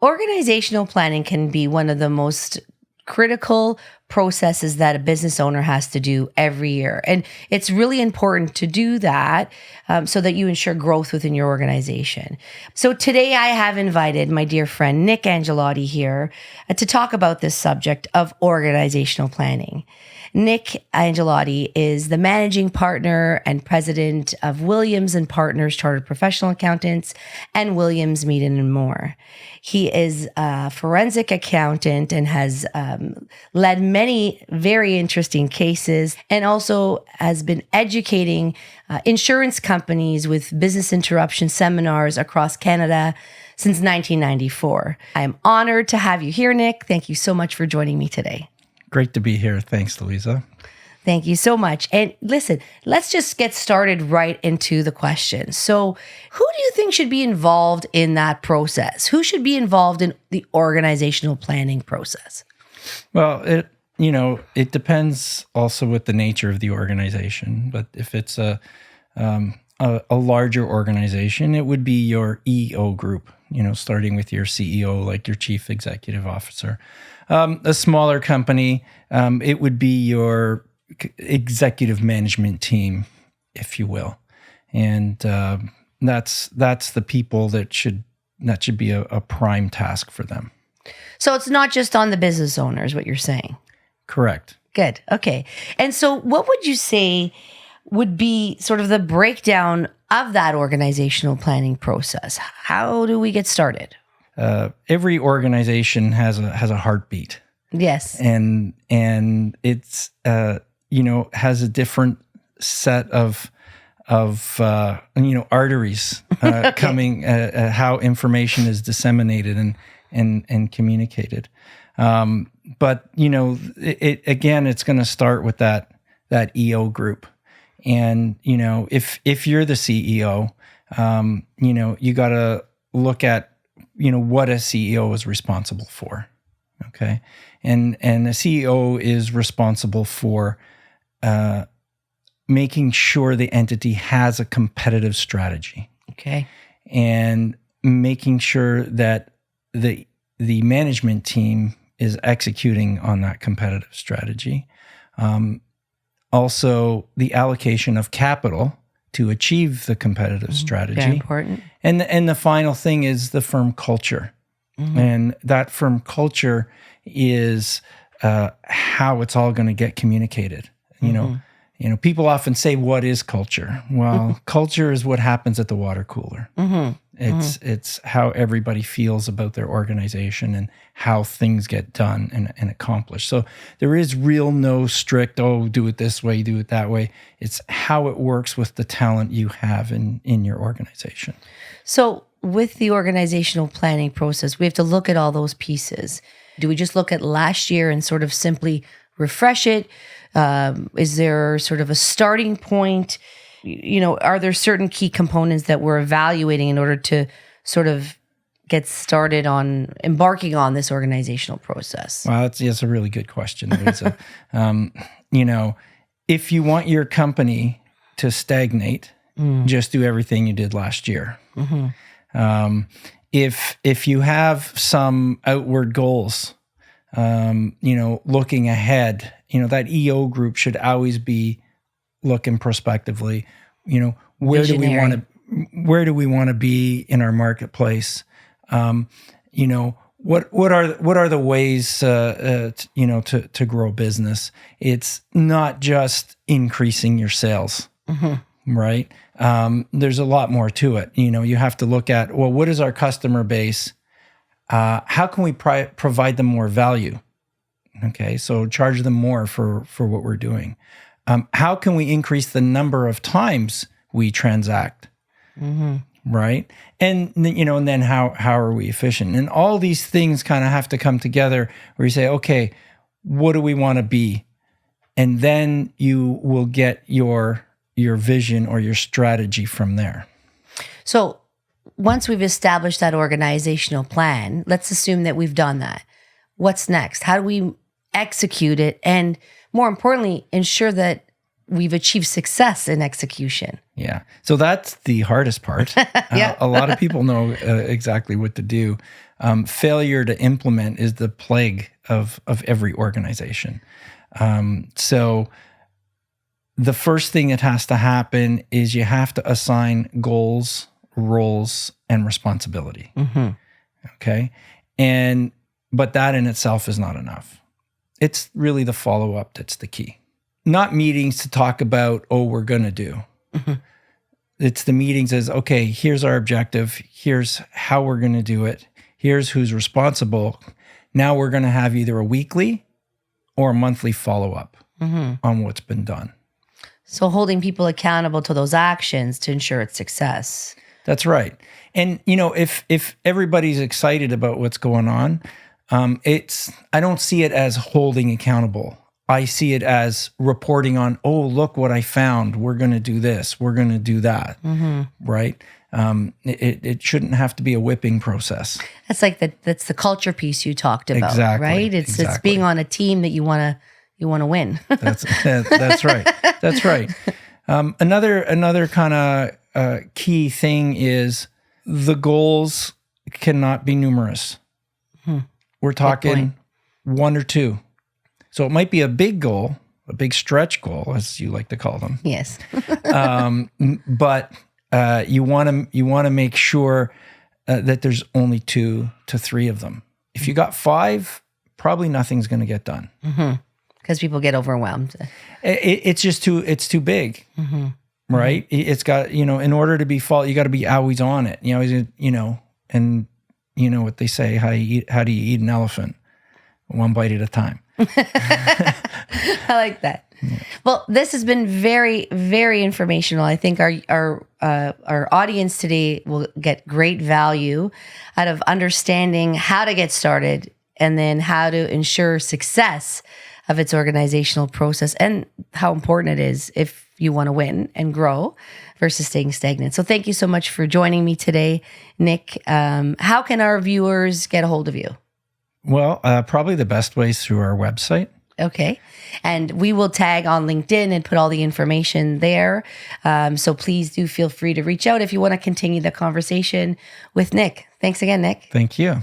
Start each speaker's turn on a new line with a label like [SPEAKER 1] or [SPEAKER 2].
[SPEAKER 1] Organizational planning can be one of the most critical processes that a business owner has to do every year. And it's really important to do that so that you ensure growth within your organization. So today I have invited my dear friend Nick Angellotti here to talk about this subject of organizational planning. Nick Angellotti is the managing partner and president of Williams and Partners Chartered Professional Accountants and Williams Meaden and Moore. He is a forensic accountant and has led many very interesting cases, and also has been educating insurance companies with business interruption seminars across Canada since 1994. I am honored to have you here, Nick. Thank you so much for joining me today.
[SPEAKER 2] Great to be here. Thanks, Luisa.
[SPEAKER 1] Thank you so much. And listen, let's just get started right into the question. So who do you think should be involved in that process? Who should be involved in the organizational planning process?
[SPEAKER 2] Well, it depends also with the nature of the organization. But if it's a larger organization, it would be your EO group, starting with your CEO, like your chief executive officer. A smaller company, it would be your executive management team, if you will, and that's the people that should be a prime task for them.
[SPEAKER 1] So it's not just on the business owner, is what you're saying.
[SPEAKER 2] Correct.
[SPEAKER 1] Good. Okay. And so, what would you say would be sort of the breakdown of that organizational planning process? How do we get started?
[SPEAKER 2] Every organization has a heartbeat.
[SPEAKER 1] Yes.
[SPEAKER 2] And it's has a different set of arteries
[SPEAKER 1] Okay.
[SPEAKER 2] coming, how information is disseminated and communicated. But it's going to start with that EO group. And if you're the CEO, you got to look at what a CEO is responsible for. Okay. And a CEO is responsible for making sure the entity has a competitive strategy.
[SPEAKER 1] Okay.
[SPEAKER 2] And making sure that the management team is executing on that competitive strategy. Also, the allocation of capital to achieve the competitive strategy.
[SPEAKER 1] Very important.
[SPEAKER 2] And the final thing is the firm culture. Mm-hmm. And that firm culture is how it's all going to get communicated. People often say, "What is culture?" Well, culture is what happens at the water cooler. Mm-hmm. It's how everybody feels about their organization and how things get done and accomplished. So there is no strict, do it this way, do it that way. It's how it works with the talent you have in your organization.
[SPEAKER 1] So with the organizational planning process, we have to look at all those pieces. Do we just look at last year and sort of simply refresh it? Is there sort of a starting point? Are there certain key components that we're evaluating in order to sort of get started on embarking on this organizational process?
[SPEAKER 2] Well, that's a really good question, Luisa. If you want your company to stagnate, just do everything you did last year. Mm-hmm. If you have some outward goals, looking ahead, that EO group should always be looking prospectively. Where do we want to be in our marketplace? What are the ways to grow business? It's not just increasing your sales, mm-hmm. right? There's a lot more to it. You have to look at, well, what is our customer base? How can we provide them more value? Okay, so charge them more for what we're doing. How can we increase the number of times we transact? Mm-hmm. Right? And then how are we efficient? And all these things kind of have to come together where you say, okay, what do we want to be? And then you will get your vision or your strategy from there.
[SPEAKER 1] So once we've established that organizational plan, let's assume that we've done that. What's next? How do we execute it? And more importantly, ensure that we've achieved success in execution.
[SPEAKER 2] Yeah. So that's the hardest part.
[SPEAKER 1] Yeah.
[SPEAKER 2] A lot of people know exactly what to do. Failure to implement is the plague of every organization. So the first thing that has to happen is you have to assign goals, roles, and responsibility.
[SPEAKER 1] Mm-hmm.
[SPEAKER 2] Okay. But that in itself is not enough. It's really the follow-up that's the key. Not meetings to talk about, we're going to do.
[SPEAKER 1] Mm-hmm.
[SPEAKER 2] It's the meetings as, okay, here's our objective. Here's how we're going to do it. Here's who's responsible. Now we're going to have either a weekly or a monthly follow-up on what's been done.
[SPEAKER 1] So holding people accountable to those actions to ensure its success.
[SPEAKER 2] That's right. And, if everybody's excited about what's going on, I don't see it as holding accountable. I see it as reporting on, look what I found. We're going to do this. We're going to do that. Right? It shouldn't have to be a whipping process.
[SPEAKER 1] That's like that's the culture piece you talked about,
[SPEAKER 2] Exactly,
[SPEAKER 1] right? It's being on a team that you want to win.
[SPEAKER 2] That's right. That's right. Another kind of key thing is the goals cannot be numerous. We're talking 1 or 2. So it might be a big goal, a big stretch goal, as you like to call them.
[SPEAKER 1] Yes.
[SPEAKER 2] But you want to make sure that there's only 2 to 3 of them. If you got 5, probably nothing's going to get done.
[SPEAKER 1] Because people get overwhelmed.
[SPEAKER 2] It's just too big, right? It's got, in order to be you got to be always on it. And you know what they say, how do you eat an elephant? One bite at a time.
[SPEAKER 1] I like that. Yeah. Well, this has been very, very informational. I think our audience today will get great value out of understanding how to get started and then how to ensure success of its organizational process and how important it is if you want to win and grow versus staying stagnant. So thank you so much for joining me today, Nick. How can our viewers get a hold of you?
[SPEAKER 2] Well, probably the best way is through our website.
[SPEAKER 1] Okay. And we will tag on LinkedIn and put all the information there. So please do feel free to reach out if you want to continue the conversation with Nick. Thanks again, Nick.
[SPEAKER 2] Thank you.